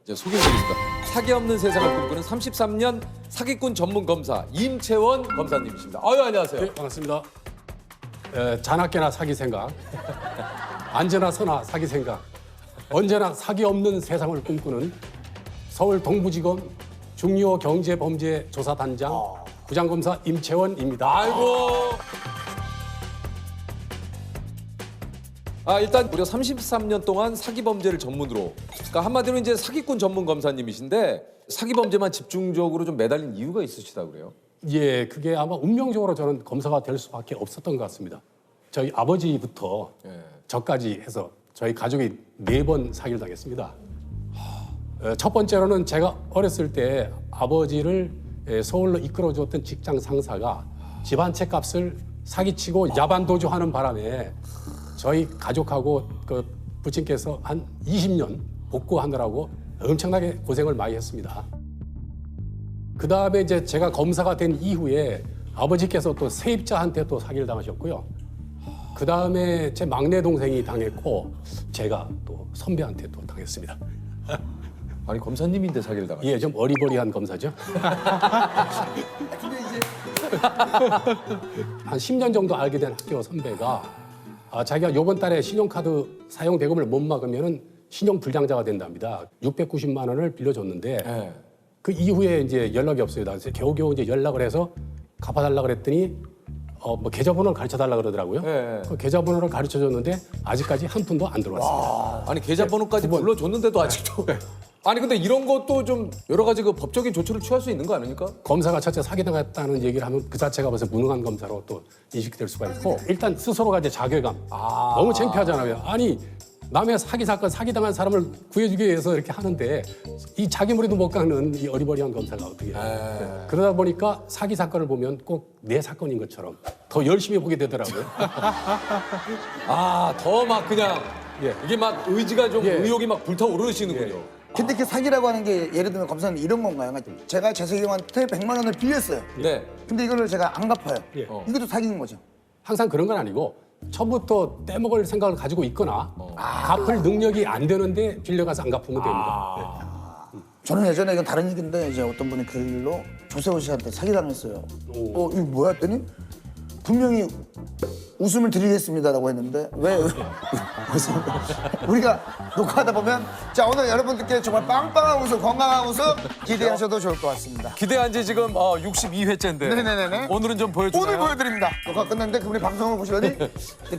이제 소개해드리겠습니다. 사기 없는 세상을 꿈꾸는 33년 사기꾼 전문 검사 임채원 검사님이십니다. 아유, 안녕하세요. 네, 반갑습니다. 자나깨나 사기 생각, 안전하 서나 사기 생각, 언제나 사기 없는 세상을 꿈꾸는 서울 동부지검 중요경제범죄조사단장 부장검사 임채원입니다. 아이고. 일단 무려 33년 동안 사기 범죄를 전문으로, 그러니까 한마디로 이제 사기꾼 전문 검사님이신데 사기 범죄만 집중적으로 좀 매달린 이유가 있으시다 그래요? 예, 그게 아마 운명적으로 저는 검사가 될 수밖에 없었던 것 같습니다. 저희 아버지부터 저까지 해서 저희 가족이 4번 사기를 당했습니다. 첫 번째로는 제가 어렸을 때 아버지를 서울로 이끌어주었던 직장 상사가 집 한 채 값을 사기치고 야반도주하는 바람에 저희 가족하고 그 부친께서 한 20년 복구하느라고 엄청나게 고생을 많이 했습니다. 그 다음에 이제 제가 검사가 된 이후에 아버지께서 또 세입자한테 또 사기를 당하셨고요. 그 다음에 제 막내 동생이 당했고 제가 또 선배한테 또 당했습니다. 아니, 검사님인데 사기를 당하셨어요? 예, 좀 어리버리한 검사죠. 근데 이제 한 10년 정도 알게 된 학교 선배가 자기가 이번 달에 신용카드 사용 대금을 못 막으면은 신용 불량자가 된답니다. 690만 원을 빌려줬는데 네. 그 이후에 이제 연락이 없어요. 그래서 겨우겨우 이제 연락을 해서 갚아달라 그랬더니 뭐 계좌번호를 가르쳐달라 그러더라고요. 네. 그 계좌번호를 가르쳐줬는데 아직까지 한 푼도 안 들어왔습니다. 아니, 계좌번호까지 불러줬는데도 아직도. 아니, 근데 이런 것도 좀 여러 가지 그 법적인 조치를 취할 수 있는 거 아닙니까? 검사가 첫째 사기당했다는 얘기를 하면 그 자체가 벌써 무능한 검사로 또 인식될 수가 있고 일단 스스로가 이제 자괴감 너무 창피하잖아요. 아니 남의 사기 사건 사기당한 사람을 구해주기 위해서 이렇게 하는데 이 자기 머리도 못 깎는 이 어리버리한 검사가 어떻게 해요. 그러다 보니까 사기 사건을 보면 꼭 내 사건인 것처럼 더 열심히 보게 되더라고요. 더 막 그냥 예. 이게 막 의지가 좀 예. 의욕이 막 불타오르시는군요. 근데 그 사기라고 하는 게 예를 들면 검사는 이런 건가요? 그러니까 제가 재석이 형한테 100만 원을 빌렸어요. 네. 근데 이거를 제가 안 갚아요. 예. 이것도 사기인 거죠. 항상 그런 건 아니고 처음부터 떼먹을 생각을 가지고 있거나 갚을 능력이 안 되는데 빌려가서 안 갚으면 됩니다. 저는 예전에 이건 다른 얘기인데 이제 어떤 분이 글로 조세호 씨한테 사기당했어요. 이거 뭐야 했더니 분명히 웃음을 드리겠습니다라고 했는데 왜 웃음? 우리가 녹화하다 보면 자 오늘 여러분들께 정말 빵빵한 웃음, 건강한 웃음 기대하셔도 좋을 것 같습니다. 기대한 지 지금 62회째인데 네네네네. 오늘은 좀 보여주나요? 오늘 보여드립니다. 녹화 끝났는데 그분이 방송을 보시더니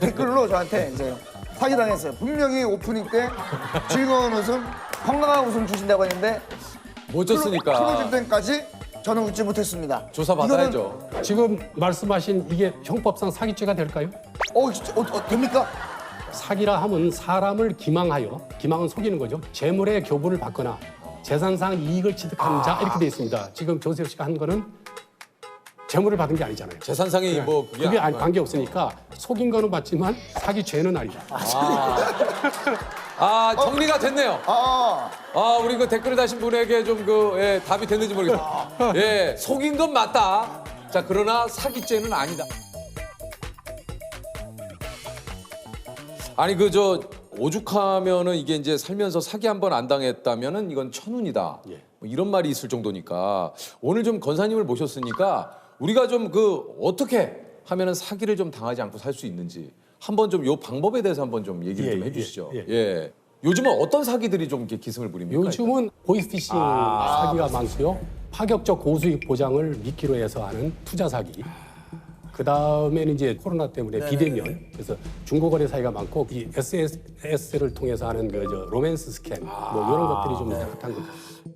댓글로 저한테 이제 사기당했어요. 분명히 오프닝 때 즐거운 웃음, 건강한 웃음 주신다고 했는데 못 줬으니까 클로징 때까지 저는 웃지 못했습니다. 조사 받아야죠. 지금 말씀하신 이게 형법상 사기죄가 될까요? 진짜, 됩니까? 사기라 하면 사람을 기망하여, 기망은 속이는 거죠. 재물의 교부를 받거나 재산상 이익을 취득하는 자 이렇게 돼 있습니다. 지금 조세호 씨가 한 거는 재물을 받은 게 아니잖아요. 재산상이 뭐 그게 관계 없으니까 속인 거는 맞지만 사기죄는 아니다. 정리가 됐네요. 우리 그 댓글을 다신 분에게 좀 답이 됐는지 모르겠어요. 예, 속인 건 맞다. 자, 그러나 사기죄는 아니다. 아니 오죽하면은 이게 이제 살면서 사기 한 번 안 당했다면은 이건 천운이다. 예. 뭐 이런 말이 있을 정도니까 오늘 좀 권사님을 모셨으니까 우리가 좀 어떻게 하면은 사기를 좀 당하지 않고 살 수 있는지 한번 좀 요 방법에 대해서 한번 좀 얘기를 좀 해주시죠. 예. 요즘은 어떤 사기들이 좀 이렇게 기승을 부립니까? 요즘은 보이스피싱 사기가 많고요. 파격적 고수익 보장을 미끼로 해서 하는 투자 사기. 그 다음에는 이제 코로나 때문에 비대면, 그래서 중고거래 사기가 많고 이 SNS를 통해서 하는 로맨스 스캠, 뭐 이런 것들이 좀 핫한 것 같아요.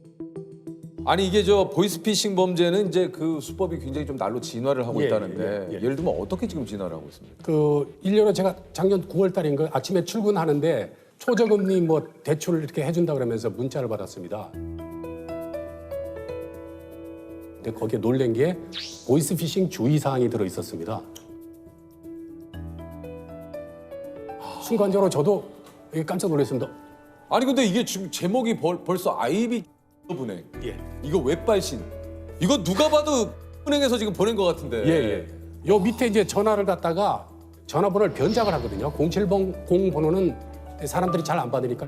아니 이게 보이스피싱 범죄는 이제 그 수법이 굉장히 좀 날로 진화를 하고 있다는데 예. 예를 들면 어떻게 지금 진화를 하고 있습니까? 그 일례로 제가 작년 9월 달인가 아침에 출근하는데 초저금리 뭐 대출을 이렇게 해준다 그러면서 문자를 받았습니다. 근데 거기에 놀란 게 보이스피싱 주의사항이 들어 있었습니다. 순간적으로 저도 깜짝 놀랐습니다. 아니 근데 이게 지금 제목이 벌써 아이비 은행. 예. 이거 웹발신. 이거 누가 봐도 은행에서 지금 보낸 것 같은데. 예. 요 밑에 이제 전화를 갖다가 전화번호를 변작을 하거든요. 070 번호는 사람들이 잘 안 받으니까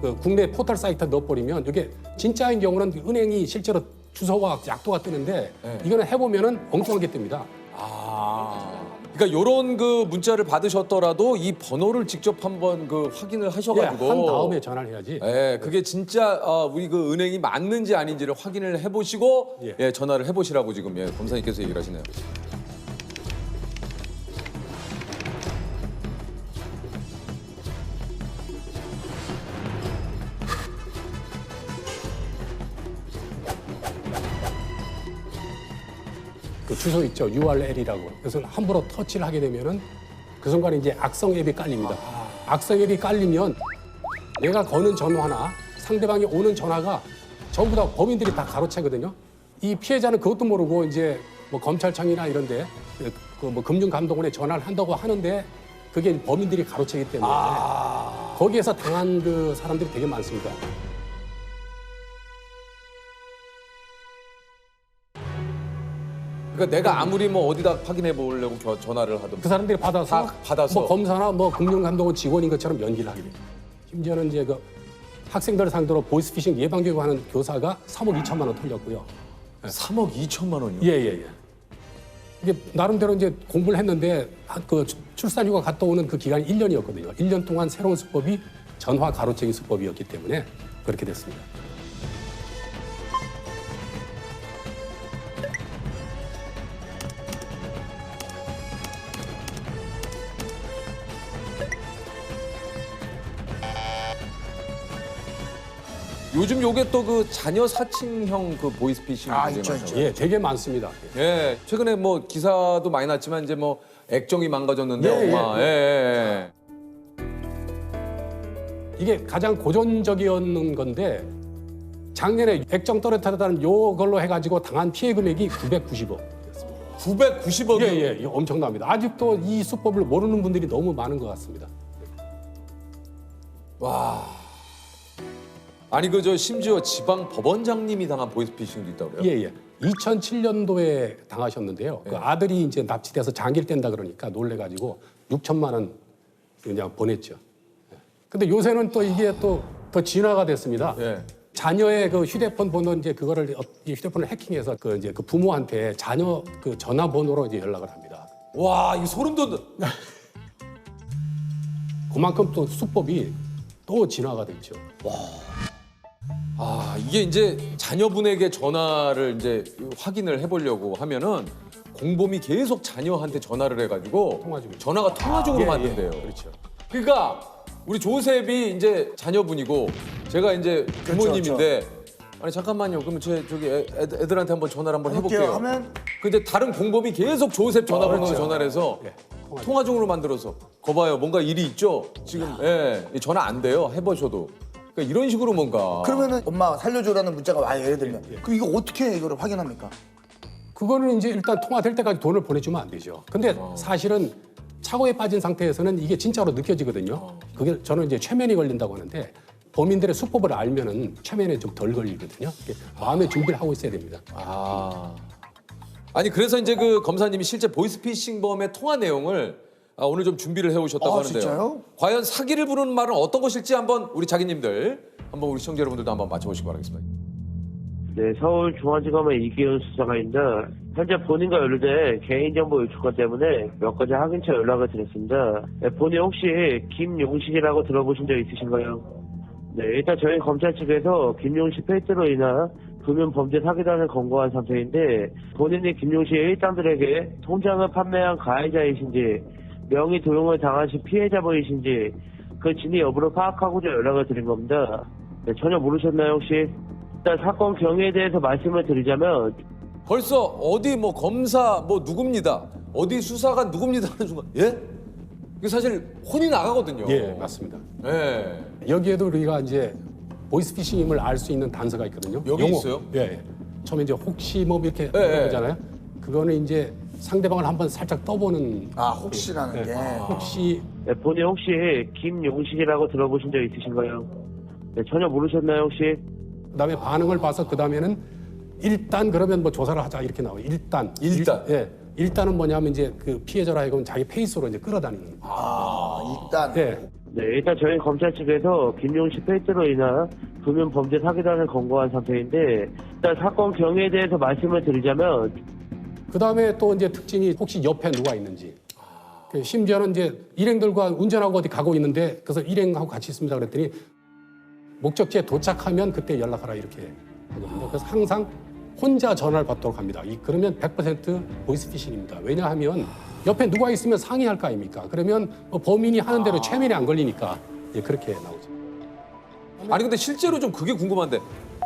그 국내 포털 사이트에 넣어버리면 이게 진짜인 경우는 은행이 실제로 주소와 약도가 뜨는데 이거는 해보면은 엉뚱하게 뜹니다. 그러니까 요런 그 문자를 받으셨더라도 이 번호를 직접 한번 그 확인을 예, 하셔가지고 한 다음에 전화를 해야지. 예, 그게 진짜 우리 그 은행이 맞는지 아닌지를 확인을 해보시고 예. 전화를 해보시라고 지금 검사님께서 얘기를 하시네요. 그 주소 있죠, URL이라고. 그래서 함부로 터치를 하게 되면은 그 순간에 이제 악성 앱이 깔립니다. 악성 앱이 깔리면 내가 거는 전화나 상대방이 오는 전화가 전부 다 범인들이 다 가로채거든요. 이 피해자는 그것도 모르고 이제 뭐 검찰청이나 이런데 그 뭐 금융감독원에 전화를 한다고 하는데 그게 범인들이 가로채기 때문에 거기에서 당한 그 사람들이 되게 많습니다. 그러니까 내가 아무리 뭐 어디다 확인해 보려고 전화를 하든 그 사람들이 받아서, 다 받아서. 뭐 검사나 뭐 금융감독원 직원인 것처럼 연기를 하게 돼요. 심지어는 이제 그 학생들 상대로 보이스피싱 예방교육하는 교사가 3억 2천만 원 털렸고요. 3억 2천만 원이요? 예. 이게 나름대로 이제 공부를 했는데 그 출산휴가 갔다 오는 그 기간이 1년이었거든요. 1년 동안 새로운 수법이 전화 가로채기 수법이었기 때문에 그렇게 됐습니다. 요즘 요게 또 그 자녀 사칭형 그 보이스피싱 굉장히 있죠, 많죠. 있죠. 예, 되게 많습니다. 예, 최근에 뭐 기사도 많이 났지만 이제 뭐 액정이 망가졌는데 예, 엄마. 예. 이게 가장 고전적이었는 건데 작년에 액정 떨어뜨렸다는 요걸로 해가지고 당한 피해 금액이 990억. 990억이. 예, 이거 엄청납니다. 아직도 이 수법을 모르는 분들이 너무 많은 것 같습니다. 아니 그 저 심지어 지방 법원장님이 당한 보이스피싱도 있다고요? 예. 2007년도에 당하셨는데요. 그 아들이 이제 납치돼서 장기를 뗀다 그러니까 놀래가지고 6천만 원 그냥 보냈죠. 근데 요새는 또 이게 또 더 진화가 됐습니다. 예. 자녀의 그 휴대폰 번호 이제 그거를 이 휴대폰을 해킹해서 그 이제 그 부모한테 자녀 그 전화번호로 이제 연락을 합니다. 와, 이거 소름 돋는. 그만큼 또 수법이 또 진화가 됐죠. 아, 이게 이제 자녀분에게 전화를 이제 확인을 해보려고 하면은 공범이 계속 자녀한테 전화를 해가지고 통화 중이죠. 전화가 통화 중으로 만든대요. 그렇죠. 그러니까 우리 조셉이 이제 자녀분이고 제가 이제 부모님인데 아니 잠깐만요. 그러면 저기 애들한테 한번 전화를 한번 해볼게요. 하면 근데 다른 공범이 계속 조셉 전화번호로 그렇죠. 전화를 해서 예, 통화 중으로 만들어서 거봐요. 뭔가 일이 있죠. 지금 전화 안 돼요. 해보셔도. 그러니까 이런 식으로 뭔가. 그러면은 엄마 살려줘라는 문자가 와요, 예를 들면. 그럼 이거 어떻게 이거를 확인합니까? 그거는 이제 일단 통화될 때까지 돈을 보내주면 안 되죠. 근데 사실은 착오에 빠진 상태에서는 이게 진짜로 느껴지거든요. 그게 저는 이제 최면이 걸린다고 하는데 범인들의 수법을 알면은 최면에 좀 덜 걸리거든요. 이게 마음의 준비를 하고 있어야 됩니다. 아니 그래서 이제 그 검사님이 실제 보이스피싱범의 통화 내용을 오늘 좀 준비를 해오셨다고 하는데요. 진짜요? 과연 사기를 부르는 말은 어떤 것일지 한번 우리 자기님들 한번 우리 시청자 여러분들도 한번 맞춰보시기 바라겠습니다. 네, 서울중앙지검의 이기훈 수사관입니다. 현재 본인과 연루된 개인정보 유출건 때문에 몇 가지 확인차 연락을 드렸습니다. 네, 본인 혹시 김용식이라고 들어보신 적 있으신가요? 네, 일단 저희 검찰 측에서 김용식 페이트로 인한 금융범죄 사기단을 검거한 상태인데 본인이 김용식 일당들에게 통장을 판매한 가해자이신지 명의 도용을 당하신 피해자분이신지 그 진위 여부를 파악하고자 연락을 드린 겁니다. 네, 전혀 모르셨나요 혹시? 일단 사건 경위에 대해서 말씀을 드리자면 벌써 어디 뭐 검사 뭐 누굽니다. 어디 수사관 누굽니다 하는 순간 예? 이게 사실 혼이 나가거든요. 예, 맞습니다. 예. 여기에도 우리가 이제 보이스피싱임을 알 수 있는 단서가 있거든요. 여기 있어요? 예. 처음에 이제 혹시 뭐 이렇게 예. 보잖아요. 그거는 이제 상대방을 한번 살짝 떠보는. 혹시라는 예. 게. 혹시 네, 본인 혹시 김용식이라고 들어보신 적 있으신가요? 네, 전혀 모르셨나요 혹시? 그다음에 반응을 봐서 그다음에는 일단 그러면 뭐 조사를 하자 이렇게 나와요. 일단. 일단. 일단은 뭐냐면 이제 그 피해자라 하여금 자기 페이스로 이제 끌어다니는. 일단. 예. 네, 일단 저희 검찰 측에서 김용식 페이트로 인한 금융 범죄 사기단을 검거한 상태인데 일단 사건 경위에 대해서 말씀을 드리자면 그 다음에 또 이제 특징이 혹시 옆에 누가 있는지. 그 심지어는 이제 일행들과 운전하고 어디 가고 있는데 그래서 일행하고 같이 있습니다 그랬더니 목적지에 도착하면 그때 연락하라 이렇게 하거든요. 그래서 항상 혼자 전화를 받도록 합니다. 그러면 100% 보이스피싱입니다. 왜냐하면 옆에 누가 있으면 상의할 거 아닙니까? 그러면 뭐 범인이 하는 대로 최면이 안 걸리니까 그렇게 나오죠. 아니 근데 실제로 좀 그게 궁금한데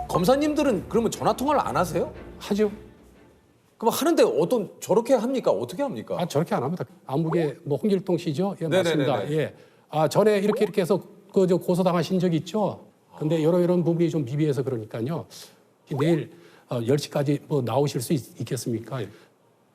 검사님들은 그러면 전화 통화를 안 하세요? 하죠. 그럼 하는데 어떤 저렇게 합니까? 어떻게 합니까? 저렇게 안 합니다. 안북의 뭐 홍길동 씨죠? 예, 네네네네. 맞습니다. 예. 전에 이렇게 해서 저 고소당하신 적이 있죠. 근데 이런 부분이 좀 미비해서 그러니까요. 내일 10시까지 뭐 나오실 수 있겠습니까?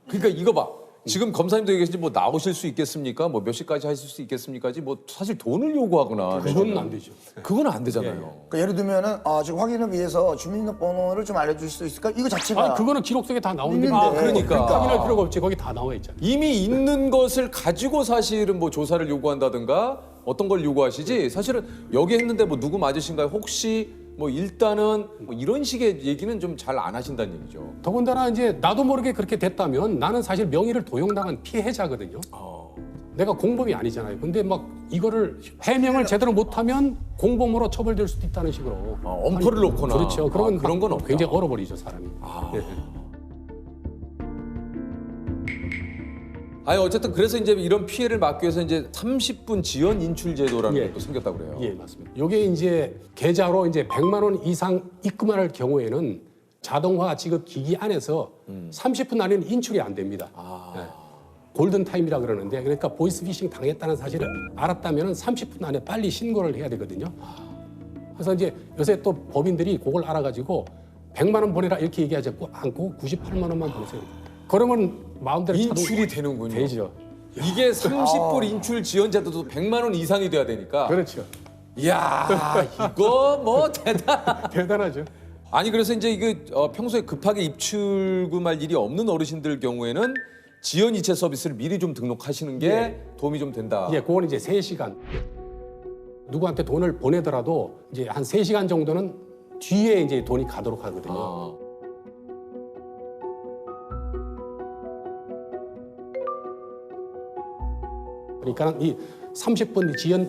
그러니까 이거 봐. 지금 검사님도 얘기하시지 뭐 나오실 수 있겠습니까? 뭐 몇 시까지 하실 수 있겠습니까지 뭐 사실 돈을 요구하거나 그건 안 되죠. 그건 안 되잖아요. 그러니까 예를 들면은 지금 확인을 위해서 주민등록번호를 좀 알려주실 수 있을까? 이거 자체가 그거는 기록 속에 다 나오는데 있는데. 그러니까. 확인할 필요가 없지. 거기 다 나와 있잖아요. 이미 있는 것을 가지고 사실은 뭐 조사를 요구한다든가 어떤 걸 요구하시지 사실은 여기 했는데 뭐 누구 맞으신가요? 혹시 뭐 일단은 뭐 이런 식의 얘기는 좀 잘 안 하신다는 얘기죠. 더군다나 이제 나도 모르게 그렇게 됐다면 나는 사실 명의를 도용당한 피해자거든요. 내가 공범이 아니잖아요. 근데 막 이거를 해명을 제대로 못하면 공범으로 처벌될 수도 있다는 식으로. 엄포를 놓거나. 그렇죠. 그런 그런 건 없다. 굉장히 얼어버리죠 사람이. 네. 아니 어쨌든 그래서 이제 이런 피해를 막기 위해서 이제 30분 지연 인출 제도라는 예. 것도 생겼다고 그래요. 예, 맞습니다. 이게 이제 계좌로 이제 100만 원 이상 입금할 경우에는 자동화 지급 기기 안에서 30분 안에는 인출이 안 됩니다. 네. 골든 타임이라 그러는데 그러니까 보이스피싱 당했다는 사실을 알았다면 30분 안에 빨리 신고를 해야 되거든요. 그래서 이제 요새 또 법인들이 그걸 알아가지고 100만 원 보내라 이렇게 얘기하지 않고 98만 원만 보내세요. 그러면 마음대로 인출이 되는군요. 되죠. 이게 30불 인출 지연 제도도 100만 원 이상이 돼야 되니까. 그렇죠. 이야 이거 뭐 대단하죠. 아니 그래서 이제 이거 평소에 급하게 입출금할 일이 없는 어르신들 경우에는 지연 이체 서비스를 미리 좀 등록하시는 게 도움이 좀 된다. 예, 그건 이제 3시간. 누구한테 돈을 보내더라도 이제 한 3시간 정도는 뒤에 이제 돈이 가도록 하거든요. 그러니까 이 30분 지연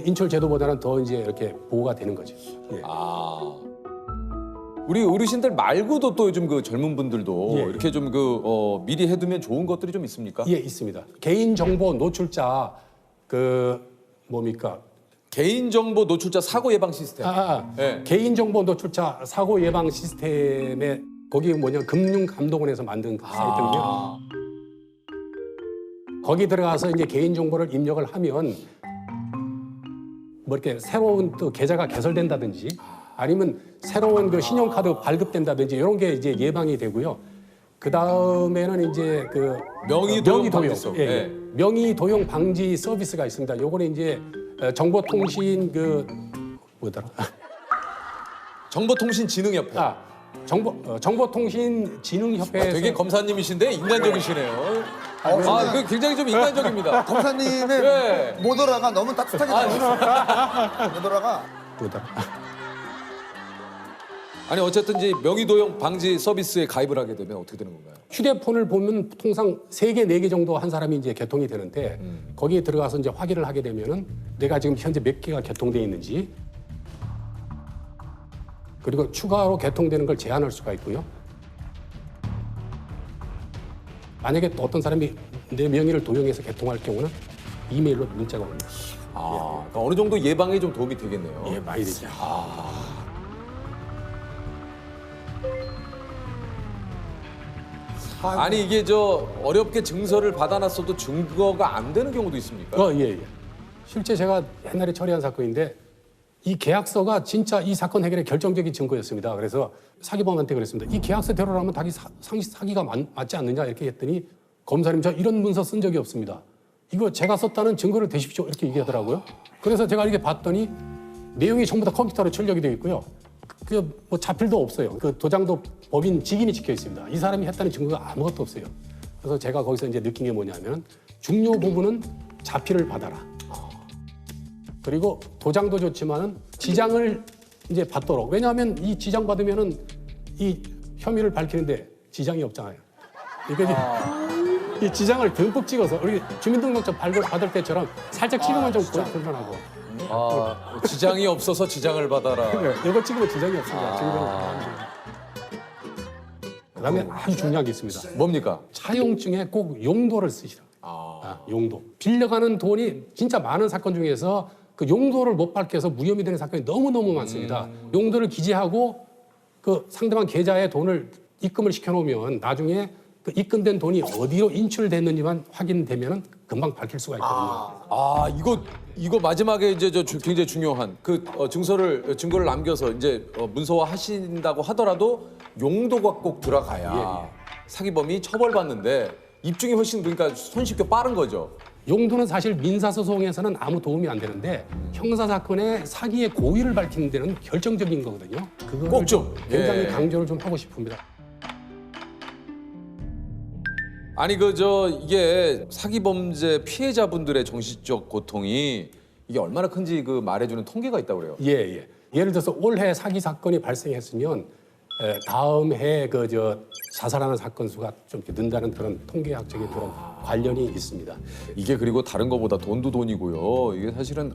인출 제도보다는 더 이제 이렇게 보호가 되는 거죠. 예. 우리 어르신들 말고도 또 요즘 그 젊은 분들도 예. 이렇게 좀 미리 해두면 좋은 것들이 좀 있습니까? 예, 있습니다. 개인정보 노출자 뭡니까? 개인정보 노출자 사고 예방 시스템. 예. 개인정보 노출자 사고 예방 시스템에 거기 뭐냐 금융감독원에서 만든 그 사이트인데요. 거기 들어가서 이제 개인정보를 입력을 하면 뭐 이렇게 새로운 또 계좌가 개설된다든지 아니면 새로운 그 신용카드 발급된다든지 이런 게 이제 예방이 되고요. 그 다음에는 이제 그 명의 도용 방지 서비스. 예. 명의 도용 방지 서비스가 있습니다. 요거는 이제 정보통신 뭐더라? 정보통신진흥협회. 정보통신진흥협회에서 되게 검사님이신데 인간적이시네요. 그 굉장히 좀 인간적입니다. 검사님의 네. 모더라가 너무 따뜻하게 나왔어요. 모더라가 뭐더라? 아니 어쨌든 이제 명의도용 방지 서비스에 가입을 하게 되면 어떻게 되는 건가요? 휴대폰을 보면 통상 3개, 4개 정도 한 사람이 이제 개통이 되는데 거기에 들어가서 이제 확인을 하게 되면은 내가 지금 현재 몇 개가 개통돼 있는지 그리고 추가로 개통되는 걸 제한할 수가 있고요. 만약에 또 어떤 사람이 내 명의를 도용해서 개통할 경우는 이메일로 문자가 옵니다. 그러니까 어느 정도 예방에 좀 도움이 되겠네요. 예, 많이 되죠. 아니 이게 어렵게 증서를 받아놨어도 증거가 안 되는 경우도 있습니까? 예. 실제 제가 옛날에 처리한 사건인데 이 계약서가 진짜 이 사건 해결의 결정적인 증거였습니다. 그래서 사기범한테 그랬습니다. 이 계약서대로라면 사기가 맞지 않느냐 이렇게 했더니 검사님 저 이런 문서 쓴 적이 없습니다. 이거 제가 썼다는 증거를 대십시오 이렇게 얘기하더라고요. 그래서 제가 이렇게 봤더니 내용이 전부 다 컴퓨터로 출력이 되어 있고요. 뭐 자필도 없어요. 그 도장도 법인 직인이 찍혀 있습니다. 이 사람이 했다는 증거가 아무것도 없어요. 그래서 제가 거기서 이제 느낀 게 뭐냐면 중요 부분은 자필을 받아라. 그리고 도장도 좋지만은 지장을 이제 받도록. 왜냐하면 이 지장 받으면은 이 혐의를 밝히는데 지장이 없잖아요. 그러니까 이 지장을 듬뿍 찍어서 우리 주민등록증 받을 때처럼 살짝 찍으면 좀 곤란하고. 지장이 없어서 지장을 받아라. 이거 찍으면 지장이 없습니다. 그다음에 아주 중요한 게 있습니다. 뭡니까? 차용증에 꼭 용도를 쓰시라. 용도. 빌려가는 돈이 진짜 많은 사건 중에서 그 용도를 못 밝혀서 무혐의 되는 사건이 너무너무 많습니다. 용도를 기재하고 그 상대방 계좌에 돈을 입금을 시켜놓으면 나중에 그 입금된 돈이 어디로 인출됐는지만 확인되면 금방 밝힐 수가 있거든요. 이거 마지막에 이제 굉장히 중요한 그 증거를 남겨서 이제 문서화 하신다고 하더라도 용도가 꼭 들어가야 사기범이 처벌받는데 입증이 훨씬 그러니까 손쉽게 빠른 거죠. 용도는 사실 민사소송에서는 아무 도움이 안 되는데 형사사건의 사기의 고의를 밝히는 데는 결정적인 거거든요. 그거를 꼭 좀. 굉장히 강조를 좀 하고 싶습니다. 아니 이게 사기 범죄 피해자분들의 정신적 고통이 이게 얼마나 큰지 그 말해주는 통계가 있다고 그래요. 예. 예를 들어서 올해 사기 사건이 발생했으면 다음 해 자살하는 사건 수가 좀 이렇게 는다는 그런 통계학적인 그런 관련이 있습니다. 이게 그리고 다른 것보다 돈도 돈이고요. 이게 사실은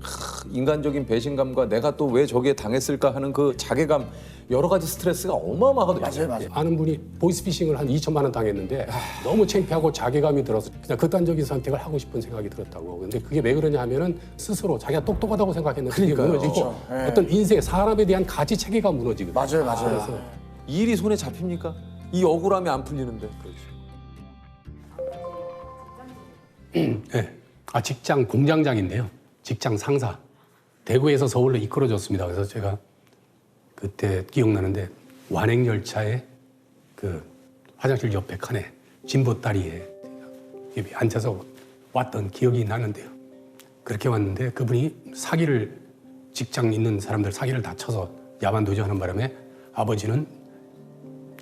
인간적인 배신감과 내가 또 왜 저기에 당했을까 하는 그 자괴감 여러 가지 스트레스가 어마어마하거든요. 맞아요. 아는 분이 보이스피싱을 한 2천만 원 당했는데 너무 창피하고 자괴감이 들어서 그냥 극단적인 선택을 하고 싶은 생각이 들었다고. 근데 그게 왜 그러냐 하면은 스스로 자기가 똑똑하다고 생각했는데 그게 무너지고 그렇죠. 어떤 인생 사람에 대한 가치 체계가 무너지거든요. 맞아요. 그래서 이 일이 손에 잡힙니까? 이 억울함이 안 풀리는데. 네. 직장 공장장인데요. 직장 상사. 대구에서 서울로 이끌어줬습니다. 그래서 제가 그때 기억나는데 완행열차에 그 화장실 옆에 칸에 진보다리에 앉아서 왔던 기억이 나는데요. 그렇게 왔는데 그분이 직장 있는 사람들 사기를 다 쳐서 야반도주하는 바람에 아버지는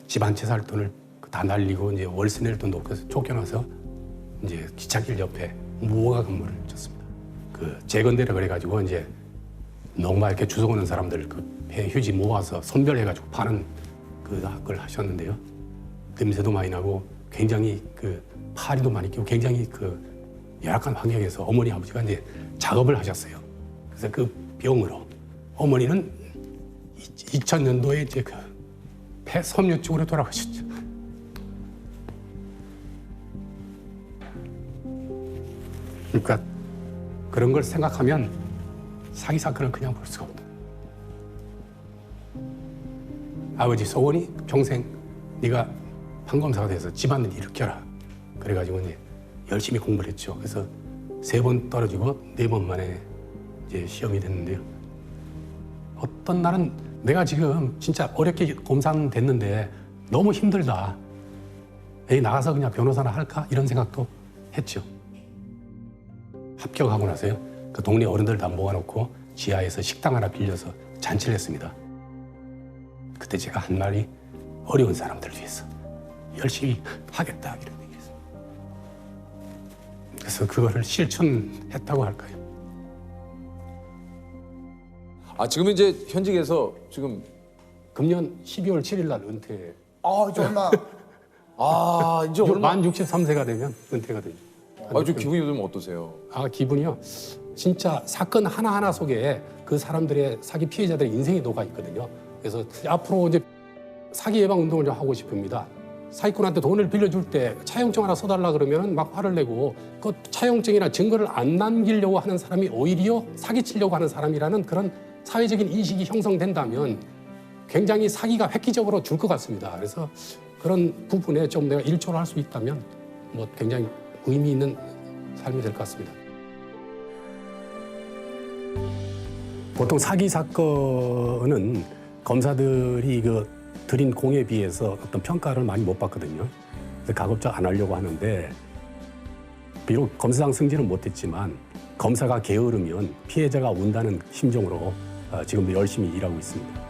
집 한 채 살 돈을 다 날리고 이제 월세 낼 돈도 없어서 쫓겨나서 이제 기찻길 옆에 무허가 근무를 쳤습니다. 그 재건대라 그래가지고 이제 농마 이렇게 주워 오는 사람들 그 배 휴지 모아서 선별해가지고 파는 그걸 하셨는데요. 냄새도 많이 나고 굉장히 그 파리도 많이 끼고 굉장히 그 열악한 환경에서 어머니 아버지가 이제 작업을 하셨어요. 그래서 그 병으로 어머니는 2000년도에 이제 그 폐섬유증으로 돌아가셨죠. 그러니까 그런 걸 생각하면 사기 사건을 그냥 볼 수가 없다. 아버지 소원이 평생 네가 판검사가 돼서 집안일 일으켜라. 그래가지고 이제 열심히 공부를 했죠. 그래서 3번 떨어지고 4번 만에 이제 시험이 됐는데요. 어떤 날은 내가 지금 진짜 어렵게 검사는 됐는데 너무 힘들다. 에이, 나가서 그냥 변호사나 할까? 이런 생각도 했죠. 합격하고 나서요. 그 동네 어른들 다 모아놓고 지하에서 식당 하나 빌려서 잔치를 했습니다. 그때 제가 한 말이 어려운 사람들 위해서 열심히 하겠다 이런 얘기했어요. 그래서 그거를 실천했다고 할까요? 지금 이제 현직에서 지금 금년 12월 7일 날 은퇴. 이제 얼마 이제 얼마 만 63세가 되면 은퇴가 되죠. 좀 기분이 좀 어떠세요? 기분이요? 진짜 사건 하나하나 속에 그 사람들의 사기 피해자들의 인생이 녹아 있거든요. 그래서 앞으로 이제 사기 예방 운동을 좀 하고 싶습니다. 사기꾼한테 돈을 빌려줄 때 차용증 하나 써달라 그러면 막 화를 내고 그 차용증이나 증거를 안 남기려고 하는 사람이 오히려 사기치려고 하는 사람이라는 그런 사회적인 인식이 형성된다면 굉장히 사기가 획기적으로 줄 것 같습니다. 그래서 그런 부분에 좀 내가 일조를 할 수 있다면 뭐 굉장히 의미 있는 삶이 될 것 같습니다. 보통 사기 사건은 검사들이 드린 공에 비해서 어떤 평가를 많이 못 받거든요. 그래서 가급적 안 하려고 하는데 비록 검사장 승진은 못했지만 검사가 게으르면 피해자가 운다는 심정으로 지금도 열심히 일하고 있습니다.